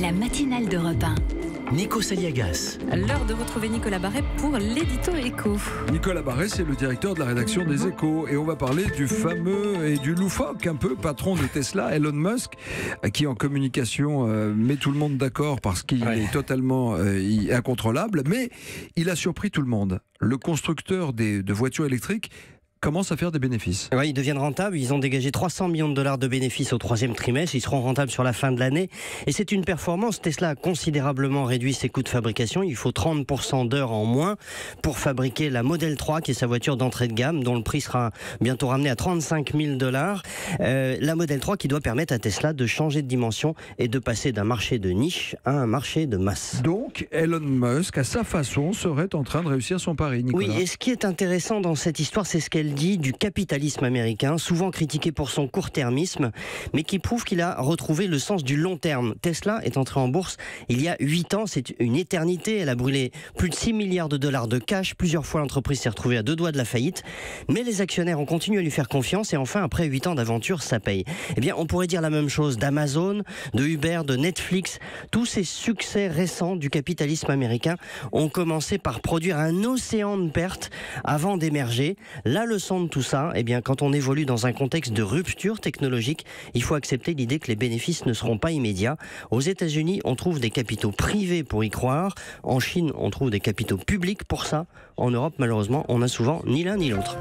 La matinale d'Europe 1. Nico Saliagas. L'heure de retrouver Nicolas Barret pour l'édito éco. Nicolas Barret, c'est le directeur de la rédaction des Échos. Et on va parler du fameux et du loufoque, un peu, patron de Tesla, Elon Musk, qui en communication met tout le monde d'accord parce qu'il est totalement incontrôlable. Mais il a surpris tout le monde. Le constructeur de voitures électriques commence à faire des bénéfices. Oui, ils deviennent rentables. Ils ont dégagé 300 millions de dollars de bénéfices au troisième trimestre. Ils seront rentables sur la fin de l'année. Et c'est une performance. Tesla a considérablement réduit ses coûts de fabrication. Il faut 30% d'heures en moins pour fabriquer la Model 3, qui est sa voiture d'entrée de gamme, dont le prix sera bientôt ramené à 35 000 dollars. La Model 3 qui doit permettre à Tesla de changer de dimension et de passer d'un marché de niche à un marché de masse. Donc, Elon Musk, à sa façon, serait en train de réussir son pari, Nicolas. Oui, et ce qui est intéressant dans cette histoire, c'est ce qu'elle dit du capitalisme américain, souvent critiqué pour son court-termisme, mais qui prouve qu'il a retrouvé le sens du long terme. Tesla est entrée en bourse il y a 8 ans, c'est une éternité. Elle a brûlé plus de 6 milliards de dollars de cash. Plusieurs fois, l'entreprise s'est retrouvée à 2 doigts de la faillite. Mais les actionnaires ont continué à lui faire confiance et enfin, après 8 ans d'aventure, ça paye. Eh bien, on pourrait dire la même chose d'Amazon, de Uber, de Netflix. Tous ces succès récents du capitalisme américain ont commencé par produire un océan de pertes avant d'émerger. La leçon de tout ça, eh bien, quand on évolue dans un contexte de rupture technologique, il faut accepter l'idée que les bénéfices ne seront pas immédiats. Aux États-Unis, on trouve des capitaux privés pour y croire. En Chine, on trouve des capitaux publics pour ça. En Europe, malheureusement, on n'a souvent ni l'un ni l'autre.